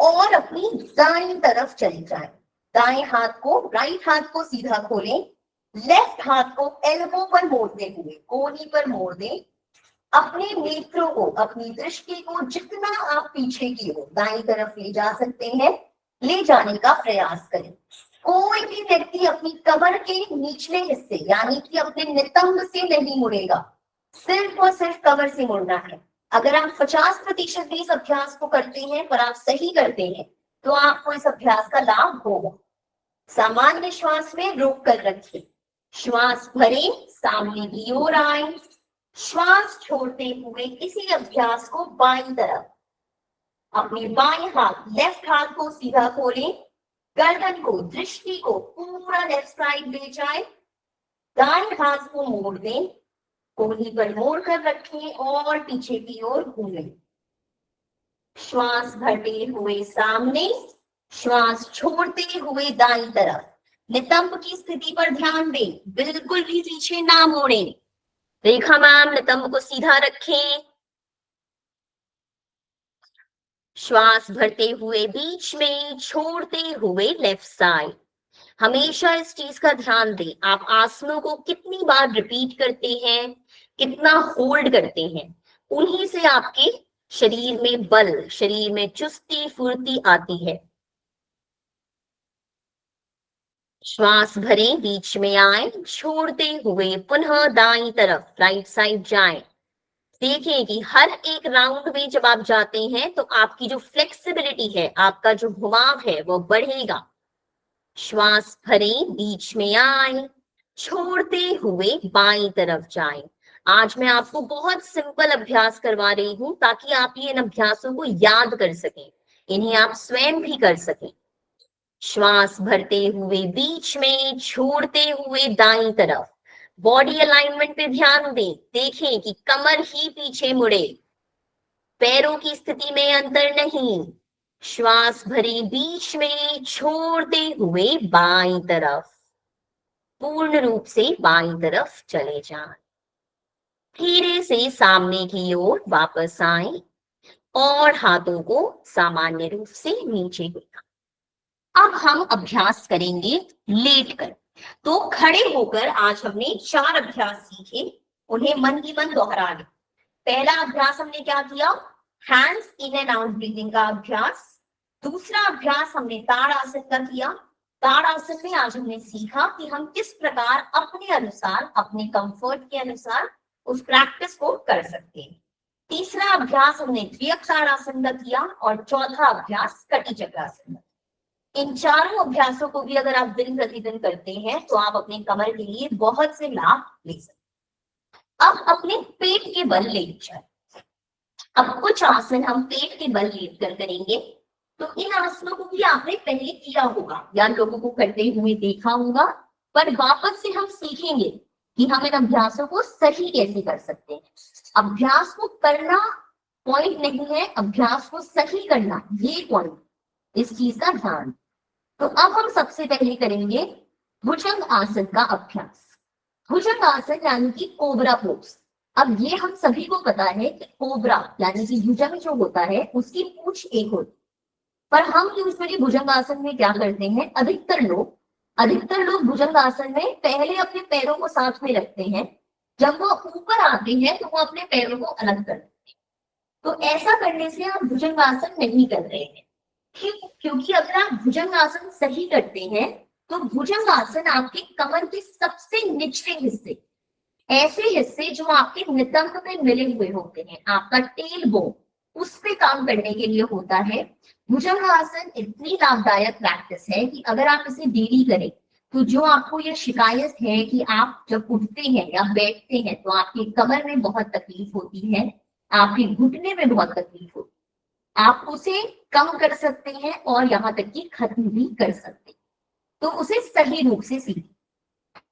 और अपनी दाईं तरफ चले जाएं। दाएं हाथ को, राइट हाथ को सीधा खोलें, लेफ्ट हाथ को एल्बो पर मोड़ते हुए कोहनी पर मोड़ दें। अपने नेत्रों को, अपनी दृष्टि को जितना आप पीछे की ओर दाईं तरफ ले जा सकते हैं, ले जाने का प्रयास करें। कोई भी व्यक्ति अपनी कमर के निचले हिस्से यानी कि अपने नितंब से नहीं मुड़ेगा, सिर्फ और सिर्फ कमर से मुड़ना है। अगर आप 50% भी इस अभ्यास को करते हैं पर आप सही करते हैं तो आपको इस अभ्यास का लाभ होगा। सामान्य श्वास में रोक कर रखिए, श्वास भरें, सामने की ओर आए, श्वास छोड़ते हुए इसी अभ्यास को बाईं तरफ, अपने बाएं हाथ, लेफ्ट हाथ को सीधा खोलें, गर्दन को, दृष्टि को पूरा लेफ्ट साइड ले जाए, दाएं हाथ को मोड़ दें, कोहनी पर मोड़ कर रखें और पीछे की ओर घूमें। श्वास भरते हुए सामने, श्वास छोड़ते हुए दाईं तरफ। नितंब की स्थिति पर ध्यान दें, बिल्कुल भी पीछे ना मोड़ें। रेखा मैम, नितंब को सीधा रखें। श्वास भरते हुए बीच में, छोड़ते हुए लेफ्ट साइड। हमेशा इस चीज का ध्यान दें, आप आसनों को कितनी बार रिपीट करते हैं, कितना होल्ड करते हैं, उन्हीं से आपके शरीर में बल, शरीर में चुस्ती फुर्ती आती है। श्वास भरें, बीच में आए, छोड़ते हुए पुनः दाईं तरफ, राइट साइड जाएं। देखिए कि हर एक राउंड में जब आप जाते हैं तो आपकी जो फ्लेक्सिबिलिटी है, आपका जो घुमाव है वो बढ़ेगा। श्वास भरें, बीच में आए, छोड़ते हुए बाईं तरफ जाएं। आज मैं आपको बहुत सिंपल अभ्यास करवा रही हूं ताकि आप ये इन अभ्यासों को याद कर सकें, इन्हें आप स्वयं भी कर सकें। श्वास भरते हुए बीच में, छोड़ते हुए दाईं तरफ। बॉडी अलाइनमेंट पे ध्यान दें, देखें कि कमर ही पीछे मुड़े, पैरों की स्थिति में अंतर नहीं। श्वास भरें, बीच में, छोड़ते हुए बाईं तरफ, पूर्ण रूप से बाईं तरफ चले जाएं। धीरे से सामने की ओर वापस आएं और हाथों को सामान्य रूप से नीचे गिरा। अब हम अभ्यास करेंगे लेट कर। तो खड़े होकर आज हमने 4 अभ्यास सीखे, उन्हें मन ही मन दोहरा लें। पहला अभ्यास हमने क्या किया? Hands in and out breathing का अभ्यास। दूसरा अभ्यास हमने ताड़ासन का किया। ताड़ासन में आज हमने सीखा कि हम किस प्रकार अपने अनुसार, अपने कंफर्ट के अनुसार उस प्रैक्टिस को कर सकते हैं। तीसरा अभ्यास हमने त्रियक ताड़ासन का किया और चौथा अभ्यास कटी चक्रासन का। इन चारों अभ्यासों को भी अगर आप दिन प्रतिदिन करते हैं तो आप अपने कमर के लिए बहुत से लाभ ले सकते। अब अपने पेट के बल लेट जाए। अब कुछ आसन हम पेट के बल लेट कर करेंगे। तो इन आसनों को भी आपने पहले किया होगा या लोगों को करते हुए देखा होगा, पर वापस से हम सीखेंगे कि हम इन अभ्यासों को सही कैसे कर सकते हैं। अभ्यास को करना पॉइंट नहीं है, अभ्यास को सही करना ये पॉइंट, इस चीज का ध्यान। तो अब हम सबसे पहले करेंगे भुजंग आसन का अभ्यास। भुजंगासन यानी कि कोबरा पोज। अब ये हम सभी को पता है कि कोबरा यानी कि भुजंग जो होता है उसकी पूंछ एक होती है, पर हम यूजुअली भुजंगासन में क्या करते हैं, अधिकतर लोग भुजंगासन में पहले अपने पैरों को साथ में रखते हैं, जब वो ऊपर आते हैं तो वो अपने पैरों को अलग करते हैं। तो ऐसा करने से आप भुजंगासन नहीं कर रहे हैं। क्यों? क्योंकि अगर आप भुजंगासन सही करते हैं तो भुजंगासन आपके कमर के सबसे निचले हिस्से, ऐसे हिस्से जो आपके नितंब में मिले हुए होते हैं, आपका टेल बोन, उस पे काम करने के लिए होता है। भुजंगासन इतनी लाभदायक प्रैक्टिस है कि अगर आप इसे डेली करें तो जो आपको ये शिकायत है कि आप जब उठते हैं या बैठते हैं तो आपकी कमर में बहुत तकलीफ होती है, आपके घुटने में बहुत तकलीफ होती है, आप उसे कम कर सकते हैं और यहाँ तक कि खत्म भी कर सकते हैं। तो उसे सही रूप से सीखें।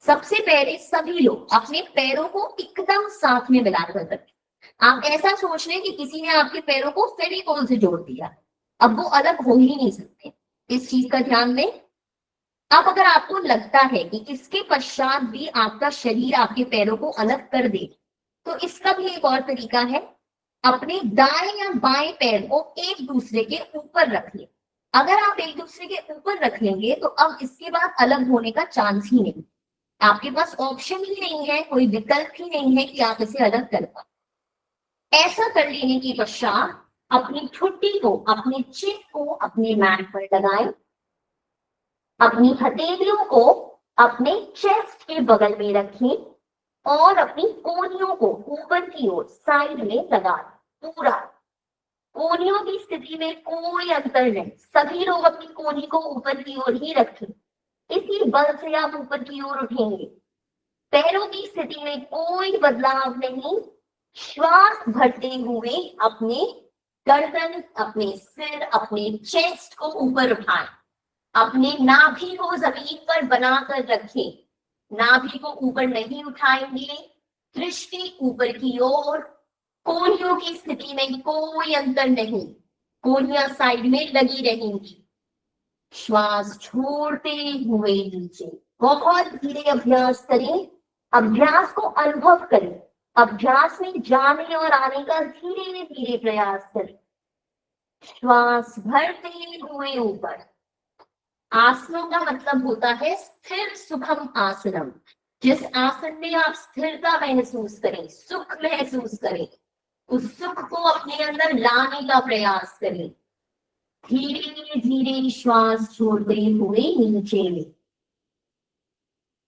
सबसे पहले सभी लोग अपने पैरों को एकदम साथ में मिलाकर रखें। आप ऐसा सोच लें कि किसी ने आपके पैरों को फेविकोल से जोड़ दिया, अब वो अलग हो ही नहीं सकते। इस चीज का ध्यान दें। अब अगर आपको लगता है कि इसके पश्चात भी आपका शरीर आपके पैरों को अलग कर दे, तो इसका भी एक और तरीका है, अपने दाएं या बाएं पैर को एक दूसरे के ऊपर रख लें। अगर आप एक दूसरे के ऊपर रख लेंगे तो अब इसके बाद अलग होने का चांस ही नहीं, आपके पास ऑप्शन ही नहीं है, कोई विकल्प ही नहीं है कि आप इसे अलग कर पाए। ऐसा कर लेने के पश्चात अपनी ठुड्डी को, अपने चिन को अपने मैट पर लगाएं, अपनी हथेलियों को अपने चेस्ट के बगल में रखें और अपनी कोहनियों को ऊपर की ओर साइड में लगाएं। पूरा कोहनियों की स्थिति में कोई अंतर नहीं, सभी लोग अपनी कोहनी को ऊपर की ओर ही रखें, इसी बल से आप ऊपर की ओर उठेंगे। पैरों की स्थिति में कोई बदलाव नहीं, श्वास भरते हुए अपने गर्दन, अपने सिर, अपने चेस्ट को ऊपर उठाएं, अपने नाभि को जमीन पर बनाकर रखें, नाभि को ऊपर नहीं उठाएंगे, दृष्टि ऊपर की ओर, कोहनियों की स्थिति में कोई अंतर नहीं, कोहनियां साइड में लगी रहेंगी। श्वास छोड़ते हुए नीचे, बहुत धीरे अभ्यास करें, अभ्यास को अनुभव करें, अभ्यास में जाने और आने का धीरे धीरे प्रयास करें। श्वास भरते हुए ऊपर। आसनों का मतलब होता है स्थिर सुखम आसनम, जिस आसन में आप स्थिरता महसूस करें, सुख महसूस करें, उस सुख को अपने अंदर लाने का प्रयास करें। धीरे धीरे श्वास छोड़ते हुए नीचे में,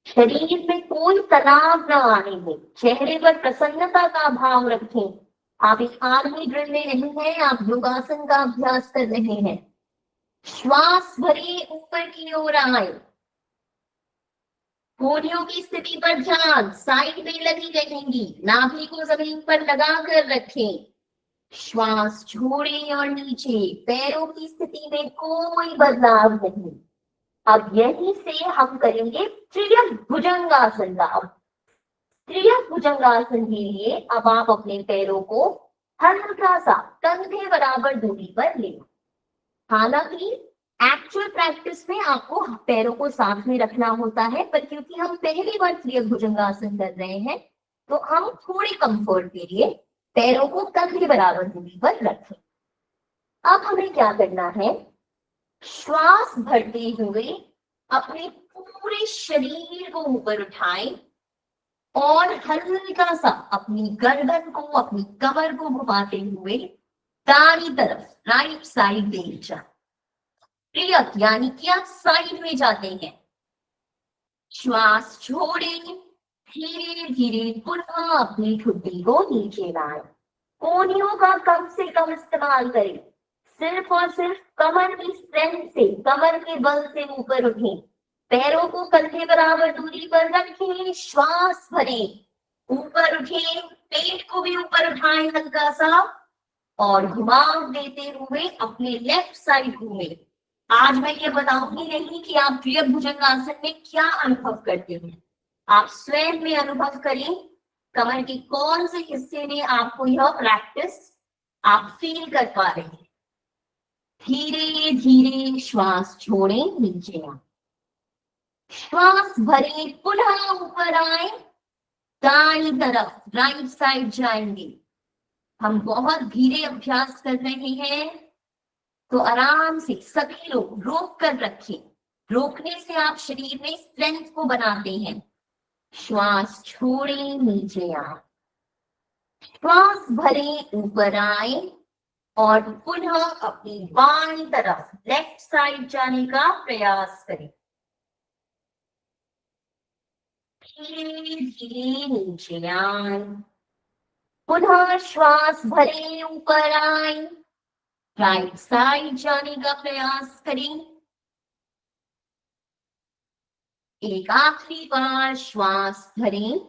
शरीर में कोई तनाव न आने दें, चेहरे पर प्रसन्नता का भाव रखें। आप एक आर्मी ड्रिल में नहीं है, आप योगासन का अभ्यास कर रहे हैं। श्वास भरे ऊपर की ओर आए, कोहनियों की स्थिति पर ध्यान, साइड में लगी रहेंगी, नाभि को जमीन पर लगा कर रखें। श्वास छोड़ें और नीचे, पैरों की स्थिति में कोई बदलाव नहीं। अब यहीं से हम करेंगे त्रियक भुजंगासन का। त्रियक भुजंगासन के लिए अब आप अपने पैरों को हल्का सा कंधे बराबर दूरी पर लें। हालांकि एक्चुअल प्रैक्टिस में आपको पैरों को साथ में रखना होता है, पर क्योंकि हम पहली बार त्रियक भुजंगासन कर रहे हैं तो हम थोड़े कंफर्ट के लिए पैरों को कंधे बराबर दूरी पर रखें। अब हमें क्या करना है, श्वास भरते हुए अपने पूरे शरीर को ऊपर उठाएं और हल्का सा अपनी गर्दन को, अपनी कमर को घुमाते हुए दाईं तरफ, राइट साइड में जाए। त्रियक यानी कि आप साइड में जाते हैं। श्वास छोड़ें, धीरे धीरे पुनः अपनी ठुड्डी को नीचे लाएं। कोहनियों का कम से कम इस्तेमाल करें, सिर्फ और सिर्फ कमर की स्ट्रेंथ से, कमर के बल से ऊपर उठें। पैरों को कंधे बराबर दूरी पर रखें, श्वास भरें, ऊपर उठें, पेट को भी ऊपर उठाएं हल्का सा और घुमाव देते हुए अपने लेफ्ट साइड घूमें। आज मैं ये बताऊंगी नहीं कि आप त्रियक भुजंगासन में क्या अनुभव करते हैं, आप स्वयं में अनुभव करें कमर के कौन से हिस्से में आपको यह प्रैक्टिस आप फील कर पा रहे हैं। धीरे धीरे श्वास छोड़ें, नीचे आए, श्वास भरें, पुनः ऊपर आए दाईं तरफ राइट साइड जाएंगे। हम बहुत धीरे अभ्यास कर रहे हैं, तो आराम से सभी लोग रोक कर रखिए। रोकने से आप शरीर में स्ट्रेंथ को बनाते हैं। श्वास छोड़े, नीचे आए, श्वास भरे, ऊपर आए और पुनः अपनी बाईं तरफ लेफ्ट साइड जाने का प्रयास करें। धीरे धीरे नीचे आए, पुनः श्वास भरे, ऊपर आए, राइट साइड जाने का प्रयास करें। एक आखिरी बार श्वास भरें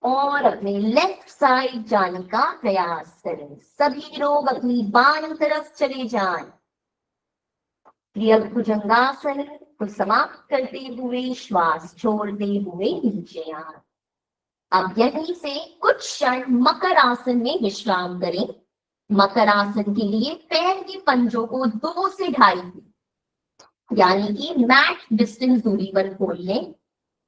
और अपने लेफ्ट साइड जाने का प्रयास करें। सभी लोग अपनी बाईं तरफ चले जाएं। भुजंगासन को समाप्त करते हुए श्वास छोड़ते हुए नीचे आए। अब यहीं से कुछ क्षण मकर आसन में विश्राम करें। मकर आसन के लिए पैर के पंजों को 2 से 2.5 यानी कि मैच डिस्टेंस दूरी पर खोल लें।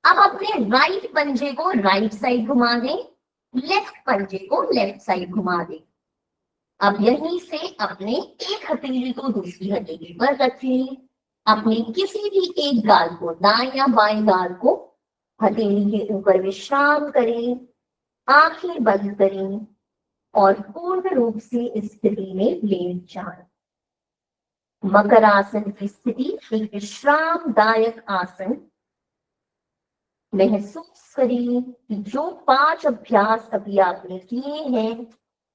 अब अपने राइट पंजे को राइट साइड घुमा दें, लेफ्ट पंजे को लेफ्ट साइड घुमा दें। अब यहीं से अपने एक हथेली को दूसरी हथेली पर रखें। अपने किसी भी एक गाल को, दाएं या बाएं गाल को हथेली के ऊपर विश्राम करें, आंखें बंद करें और पूर्ण रूप से इस स्थिति में लेट जाएं। मकर आसन की स्थिति एक विश्रामदायक आसन। महसूस करें कि जो 5 अभ्यास अभी आपने किए हैं,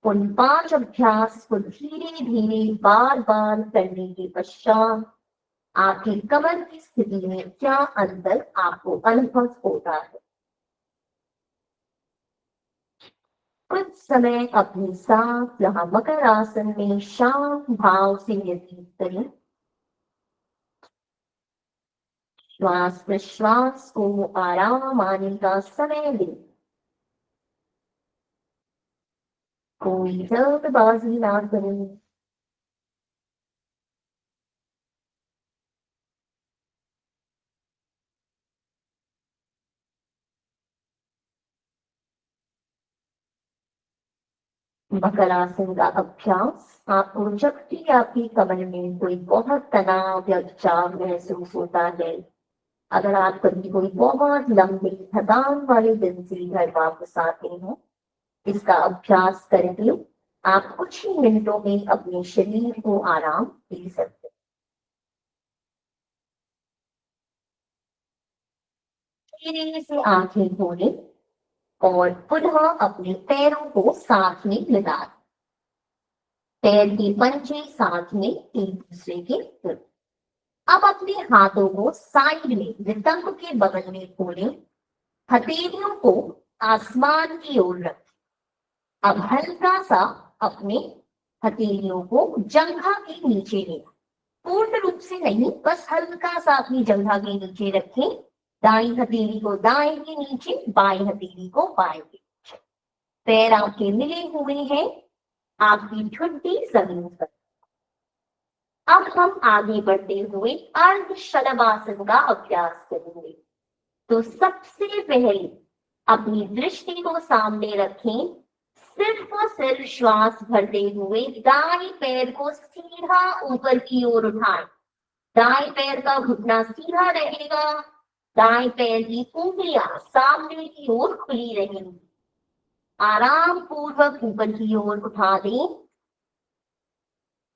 उन 5 अभ्यास को धीरे धीरे बार बार करने के पश्चात आपकी कमर की स्थिति में क्या अंतर आपको अनुभव होता है। कुछ समय अपने साथ यहाँ मकर आसन में शांत भाव से व्यतीत करें। श्वास प्रश्वास को आराम आने का समय दें। कोई जल्दबाजी ना करें। मकर आसन का अभ्यास आपको जब भी आपकी कमर में कोई बहुत तनाव या खिंचाव महसूस होता है, अगर आप कभी कोई बहुत लंबी थकान वाले दिन से घर वापस आते हैं, इसका अभ्यास करके आप कुछ ही मिनटों में अपने शरीर को आराम दे सकते हैं। धीरे से आंखें खोलें और पुनः अपने पैरों को साथ में मिला दें। पैर के पंजे साथ में एक दूसरे के जुड़। अब अपने हाथों को साइड में नितंब के बगल में खोलें। हथेलियों को आसमान की ओर रखें। अब हल्का सा अपने हथेलियों को जंघा के नीचे लें। पूर्ण रूप से नहीं, बस हल्का सा अपनी जंघा के नीचे रखें। दाईं हथेली को दाएं के नीचे, बाईं हथेली को बाएं के नीचे। पैर आपके मिले हुए हैं, आपकी ठुड्डी जमीन पर। अब हम आगे बढ़ते हुए अर्ध शलभासन का अभ्यास करेंगे। तो सबसे पहले अपनी दृष्टि को सामने रखें। सिर्फ और सिर्फ श्वास भरते हुए दाएं पैर को सीधा ऊपर की ओर उठाएं। दाएं पैर का घुटना सीधा रहेगा। दाएं पैर की उंगलियां सामने की ओर खुली रहेंगी। आराम पूर्वक ऊपर की ओर उठा दें।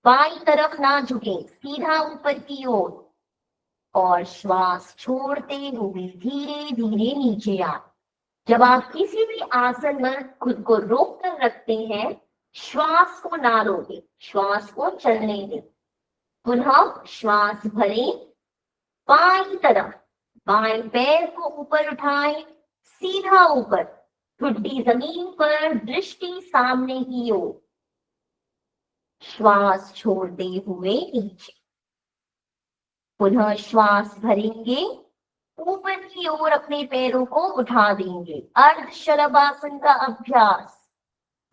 बाईं तरफ ना झुके, सीधा ऊपर की ओर। और श्वास छोड़ते हुए धीरे धीरे नीचे आ। जब आप किसी भी आसन में खुद को रोक कर रखते हैं, श्वास को ना रोकें, श्वास को चलने दें। पुनः श्वास भरें। बाईं तरफ बाएं पैर को ऊपर उठाएं, सीधा ऊपर, ठुड्डी जमीन पर, दृष्टि सामने की ओर। श्वास छोड़ते हुए नीचे। पुनः श्वास भरेंगे, ऊपर की ओर अपने पैरों को उठा देंगे। अर्ध शलभासन का अभ्यास।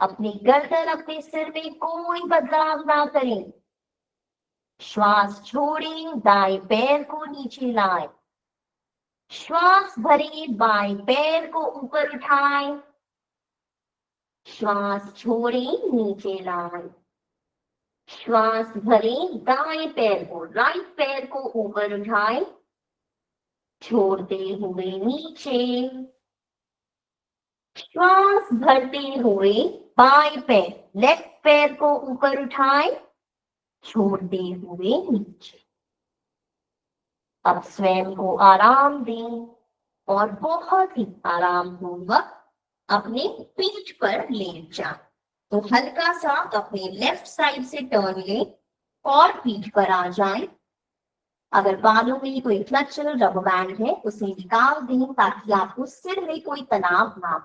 अपनी गर्दन, अपने सिर में कोई बदलाव ना करें। श्वास छोड़ें, दाएं पैर को नीचे लाएं। श्वास भरे बाएं पैर को ऊपर उठाएं, श्वास छोड़े नीचे लाएं, श्वास भरे दाएं पैर को, राइट पैर को ऊपर उठाएं, छोड़ते हुए नीचे, श्वास भरते हुए बाएं पैर, लेफ्ट पैर को ऊपर उठाएं, छोड़ते हुए नीचे। अब स्वयं को आराम दें और बहुत ही आराम पूर्वक अपने पीठ पर लेट जाएं। तो हल्का सा अपने लेफ्ट साइड से टर्न लें और पीठ पर आ जाएं। अगर बालों में कोई क्लचर, रबर बैंड है उसे निकाल दें ताकि आपको सिर में कोई तनाव ना हो।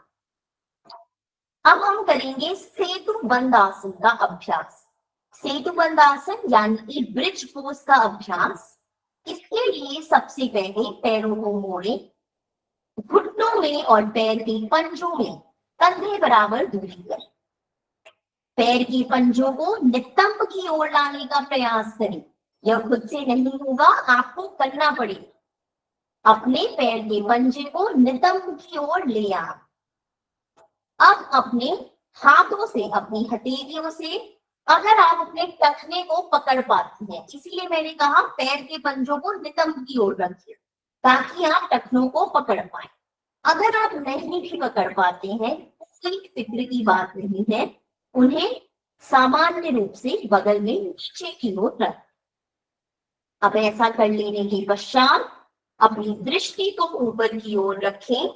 अब हम करेंगे सेतु बंद आसन का अभ्यास। सेतु बंद आसन यानी कि ब्रिज पोज का अभ्यास। इसके लिए सबसे पहले पैरों को मोड़ें, घुटनों में और पैर के पंजों में कंधे बराबर दूरी करें। पैर के पंजों को नितंब की ओर लाने का प्रयास करें। यह खुद से नहीं होगा, आपको करना पड़ेगा। अपने पैर के पंजे को नितंब की ओर ले आओ। अब अपने हाथों से, अपनी हथेलियों से, अगर आप अपने टखने को पकड़ पाते हैं, इसीलिए मैंने कहा पैर के पंजों को नितंब की ओर रखिए ताकि आप टखनों को पकड़ पाए। अगर आप नहीं भी पकड़ पाते हैं, कोई फिक्र की बात नहीं है, उन्हें सामान्य रूप से बगल में नीचे की ओर रख। अब ऐसा कर लेने के पश्चात अपनी दृष्टि को ऊपर की ओर रखें।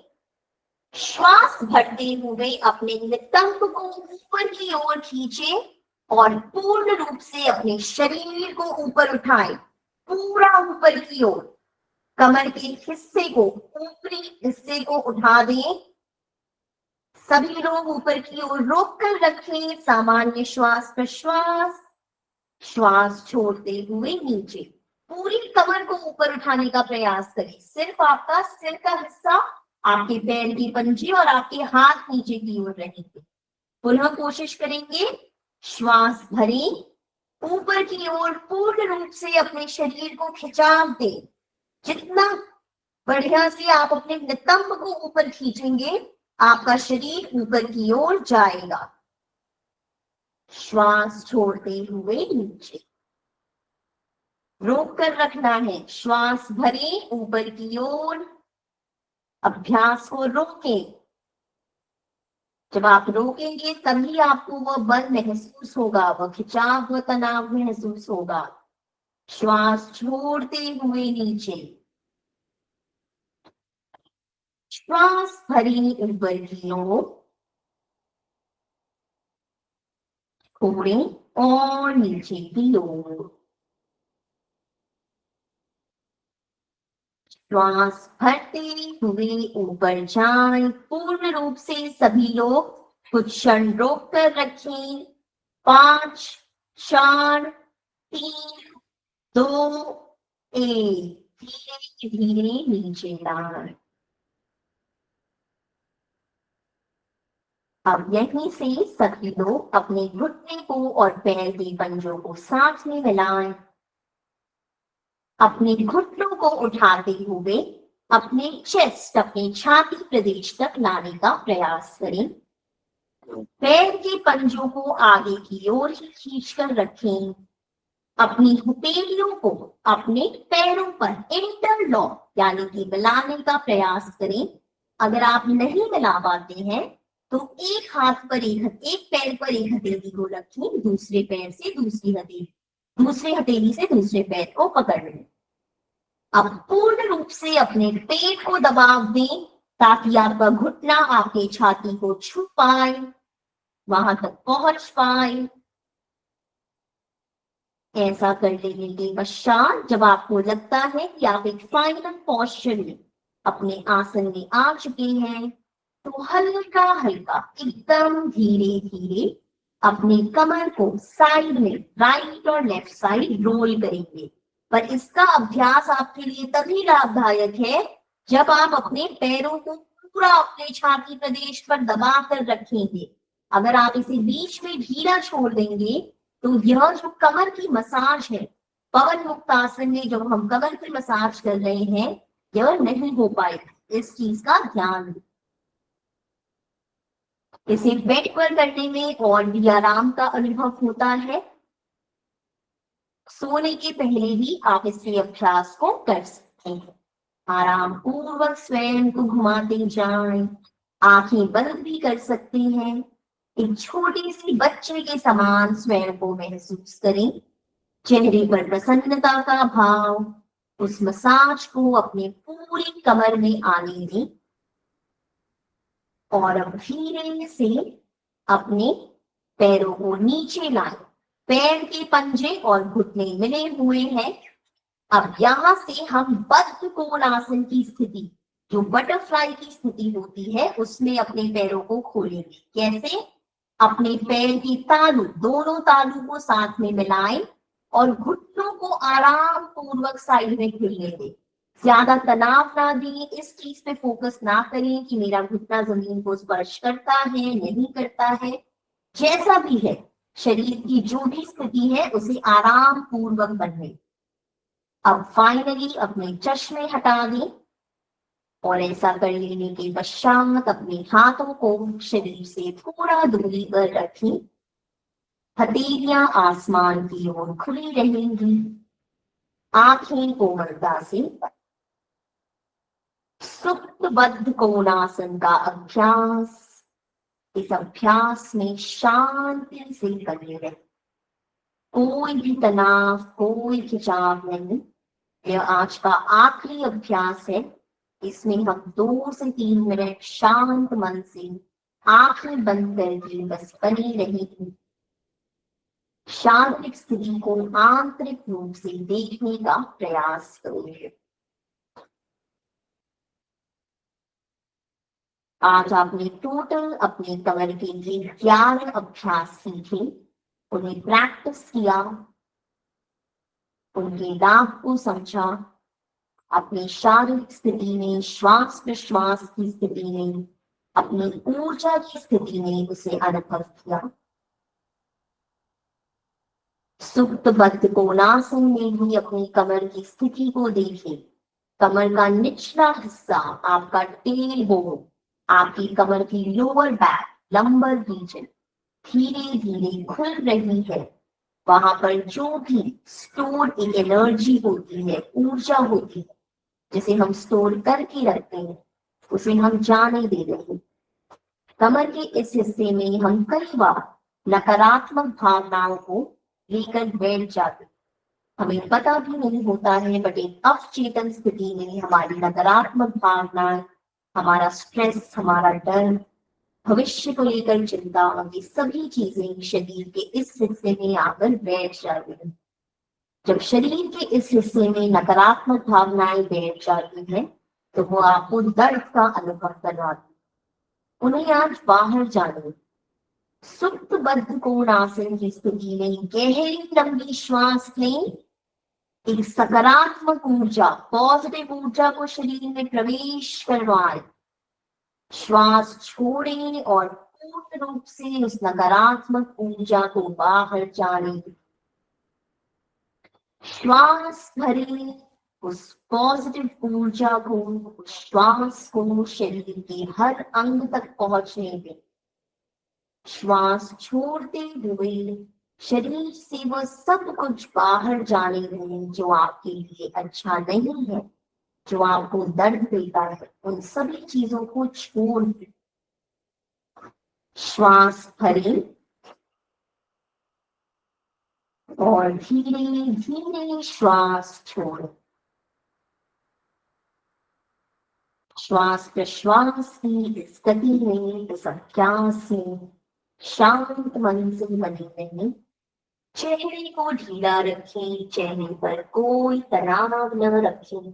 श्वास भरते हुए अपने नितंब को ऊपर की ओर खींचें और पूर्ण रूप से अपने शरीर को ऊपर उठाएं, पूरा ऊपर की ओर। कमर के हिस्से को, ऊपरी हिस्से को उठा दें। सभी लोग ऊपर की ओर रोक कर रखें। सामान्य श्वास प्रश्वास, श्वास छोड़ते हुए नीचे। पूरी कमर को ऊपर उठाने का प्रयास करें। सिर्फ आपका सिर का हिस्सा, आपके पैर की पंजे और आपके हाथ नीचे की ओर रहेंगे। पुनः कोशिश करेंगे। श्वास भरें, ऊपर की ओर पूर्ण रूप से अपने शरीर को खिंचाव दें। जितना बढ़िया से आप अपने नितंब को ऊपर खींचेंगे, आपका शरीर ऊपर की ओर जाएगा। श्वास छोड़ते हुए नीचे, रोक कर रखना है। श्वास भरें ऊपर की ओर, अभ्यास को रोकें। जब आप रोकेंगे तभी आपको वह बल महसूस होगा, वह खिंचाव, वह तनाव महसूस होगा। श्वास छोड़ते हुए नीचे, श्वास भरी ऊपर की ओर, छोड़ें और नीचे की ओर। श्वास भरते हुए ऊपर जाएं। पूर्ण रूप से सभी लोग कुछ क्षण रोक कर रखें। 5, 4, 3, 2, 1। धीरे धीरे नीचे लाएं। अब यहीं से सभी लोग अपने घुटने को और पैर के पंजों को साथ में मिलाएं। अपने घुटनों को उठाते हुए अपने चेस्ट, अपनी छाती प्रदेश तक लाने का प्रयास करें। पैर के पंजों को आगे की ओर ही खींचकर रखें। अपनी हथेलियों को अपने पैरों पर इंटरलॉक यानी कि मिलाने का प्रयास करें। अगर आप नहीं मिला पाते हैं तो एक हाथ पर एक पैर पर एक हथेली को रखें, दूसरे पैर से दूसरी हथेली, दूसरे हथेली से दूसरे पैर को पकड़ लें। अब पूर्ण रूप से अपने पेट को दबाव दें ताकि आपका घुटना आपके छाती को छू पाए, वहां तक पहुंच पाए। ऐसा कर लेने के पश्चात जब आपको लगता है कि आप एक फाइनल पोस्चर में अपने आसन में आ चुके हैं, तो हल्का हल्का, एकदम धीरे धीरे अपने कमर को साइड में, राइट और लेफ्ट साइड रोल करेंगे। पर इसका अभ्यास आपके लिए तभी लाभदायक है जब आप अपने पैरों को पूरा अपने छाती प्रदेश पर दबा कर रखेंगे। अगर आप इसे बीच में ढीला छोड़ देंगे तो यह जो कमर की मसाज है, पवन मुक्त आसन में जब हम कमर की मसाज कर रहे हैं, यह नहीं हो पाएगी, इस चीज का ध्यान दें। इसे बेड पर करने में और भी आराम का अनुभव होता है। सोने के पहले भी आप इसी अभ्यास को कर सकते हैं। आराम पूर्वक स्वयं को घुमाते जाएं, आंखें बंद भी कर सकते हैं। एक छोटे से बच्चे के समान स्वयं को महसूस करें, चेहरे पर प्रसन्नता का भाव। उस मसाज को अपने पूरी कमर में आने दें और अब धीरे से अपने पैरों को नीचे लाएं। पैर के पंजे और घुटने मिले हुए हैं। अब यहां से हम बद्ध कोणासन की स्थिति, जो बटरफ्लाई की स्थिति होती है, उसमें अपने पैरों को खोलेंगे। कैसे? अपने पैर की तालू, दोनों तालू को साथ में मिलाएं और घुटनों को आराम पूर्वक साइड में खुलने दें। ज्यादा तनाव ना दें, इस चीज पे फोकस ना करें कि मेरा घुटना जमीन को स्पर्श करता है नहीं करता है। जैसा भी है, शरीर की जो भी स्थिति है उसे आराम पूर्वक बनने। अब फाइनली अपने चश्मे हटा दें और ऐसा कर लेने के पश्चात अपने हाथों को शरीर से थोड़ा दूरी पर रखें। हथेलियां आसमान की ओर खुली रहेंगी। आंखें कोमलता से बंद। सुप्तबद्ध कोणासन का अभ्यास। इस अभ्यास में शांति से करने रहे, कोई भी तनाव, कोई खिंचाव नहीं। यह आज का आखिरी अभ्यास है। इसमें हम 2 से 3 मिनट शांत मन से आंखें बंद करके बस बने रहेंगे। शांतिक स्थिति को आंतरिक रूप से देखने का प्रयास करेंगे। आज आपने टोटल अपने कमर के लिए 11 अभ्यास सीखे, उन्हें प्रैक्टिस किया, उनके लाभ को समझा, अपनी शारीरिक स्थिति में, श्वास प्रश्वास की स्थिति में, अपनी ऊर्जा की स्थिति में उसे अनुभव किया। सुप्तबद्ध कोणासन में भी अपनी कमर की स्थिति को देखें। कमर का निचला हिस्सा, आपका टेल बोन, आपकी कमर की लोअर बैक, लंबर रीजन धीरे धीरे खुल रही है। वहां पर जो भी स्टोर एनर्जी होती है, ऊर्जा होती है, जिसे हम स्टोर करके रखते हैं, उसे हम जाने दे रहे हैं। कमर के इस हिस्से में हम कई बार नकारात्मक भावनाओं को लेकर बैठ जाते, हमें पता भी नहीं होता है, बट एक अवचेतन स्थिति में हमारी नकारात्मक भावनाएं, हमारा स्ट्रेस, हमारा डर, भविष्य को लेकर चिंता, ये सभी चीजें शरीर के इस हिस्से में आकर बैठ जाती हैं। जब शरीर के इस हिस्से में नकारात्मक भावनाएं बैठ जाती हैं, तो वो आपको दर्द का अनुभव करवाती, उन्हें आज बाहर जाने। सुप्तबद्ध कोणासन की स्थिति में गहरी लंबी श्वास लें। एक सकारात्मक ऊर्जा, पॉजिटिव ऊर्जा को शरीर में प्रवेश करवाएं। श्वास छोड़ें और पूर्ण रूप से उस नकारात्मक ऊर्जा को बाहर जाने। श्वास भरें, उस पॉजिटिव ऊर्जा को, उस श्वास को शरीर के हर अंग तक पहुंचने दें। श्वास छोड़ते हुए शरीर से वो सब कुछ बाहर जाने दें जो आपके लिए अच्छा नहीं है, जो आपको दर्द देता है, उन सभी चीजों को छोड़ दें। श्वास भरें और धीरे धीरे श्वास छोड़ें। श्वास प्रश्वास की इस गति में, इस अभ्यास में शांत मन से बने रहें। चेहरे को ढीला रखें, चेहरे पर कोई तनाव न रखें।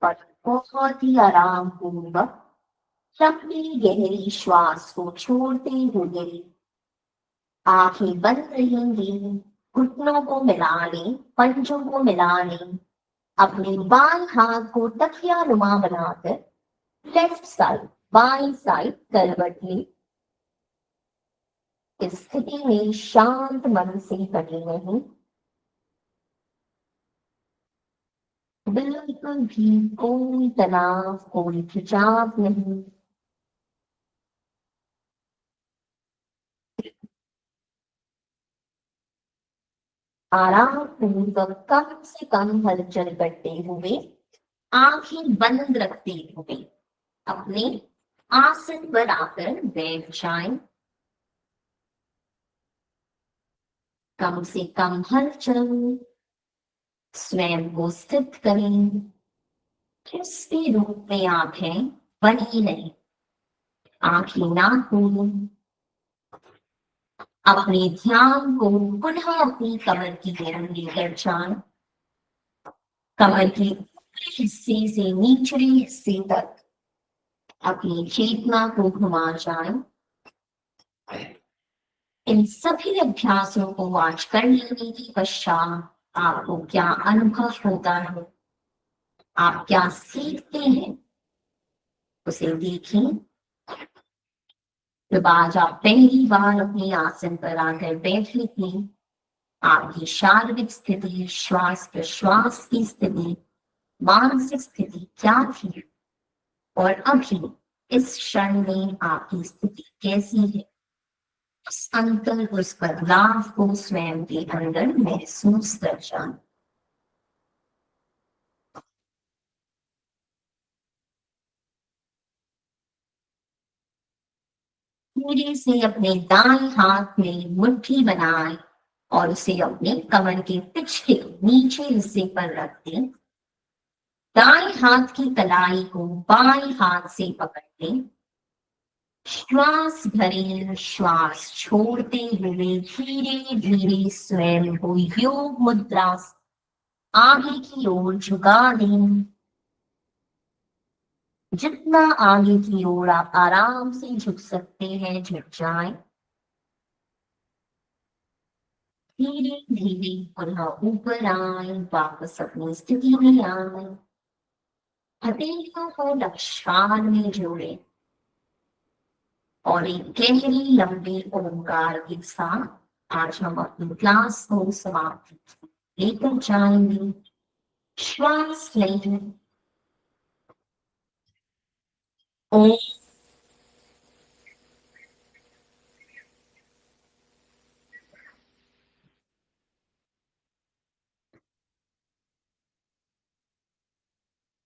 और बहुत ही आराम पूर्वक लंबी गहरी श्वास को छोड़ते हुए आंखें बंद रहेंगी। घुटनों को मिला लें, पंजों को मिला लें। अपने बाएं हाथ को तकिया नुमा बनाकर लेफ्ट साइड, बाएं साइड करवट लें। इस स्थिति में शांत मन से बने रहें। बिल्कुल भी कोई तनाव, कोई खिंचाव नहीं। आराम पूर्वक कम से कम हलचल करते हुए, आंखें बंद रखते हुए अपने आसन पर आकर बैठ जाएं। कम से कम हलचल, स्वयं को स्थित करें। किसी रूप में आंखें बनी नहीं, आंखें ना खोलें। अपने ध्यान को पुनः अपनी कमर की ओर लेकर जाएं। कमर के ऊपरी हिस्से से निचले हिस्से तक अपनी चेतना को घुमा जाएं। इन सभी अभ्यासों को आज कर लेने के पश्चात आपको क्या अनुभव होता है, आप क्या सीखते हैं, उसे देखें। जब आज आप पहली बार अपने आसन पर आकर बैठे थे, आपकी शारीरिक स्थिति, श्वास प्रश्वास की स्थिति, मानसिक स्थिति क्या थी, और अभी इस क्षण में आपकी स्थिति कैसी है। उस अंतर, उस बदलाव को स्वयं के अंदर महसूस कर जाना। धीरे से अपने दाएं हाथ में मुट्ठी बनाए और उसे अपने कमर के पिछले नीचे हिस्से पर रख दें। दाएं हाथ की कलाई को बाएं हाथ से पकड़ लें। श्वास भरें, श्वास छोड़ते हुए धीरे धीरे स्वयं को योग मुद्रा आगे की ओर झुका दें। जितना आगे की ओर आप आराम से झुक सकते हैं, झुक जाएं। धीरे धीरे पुनः ऊपर आए, वापस अपनी स्थिति में आए। हथेलियों को लक्षार में जोड़े और एक गहरी लंबी ओंकार के साथ आज हम अपनी क्लास को समाप्त लेकर जाएंगे। श्वास लें। ओम।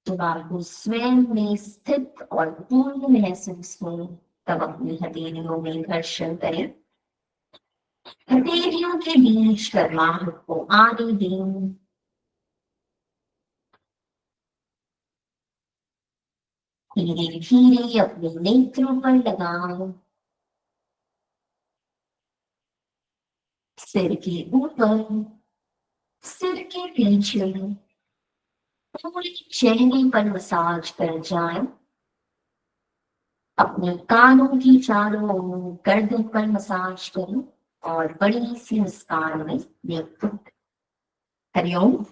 जब आपको स्वयं में स्थित और पूर्ण महसूस हो, तब अपनी हथेलियों में घर्षण करें। हथेलियों के बीच गर्माहट को आने दें। धीरे धीरे अपने नेत्रों पर लगाओ। सिर के ऊपर, सिर के पीछे, पूरे चेहरे पर मसाज कर जाएं। अपने कानों की चारों ओर गर्दन पर मसाज करें और बड़ी सी मुस्कान में व्यक्त करें। हरिओम।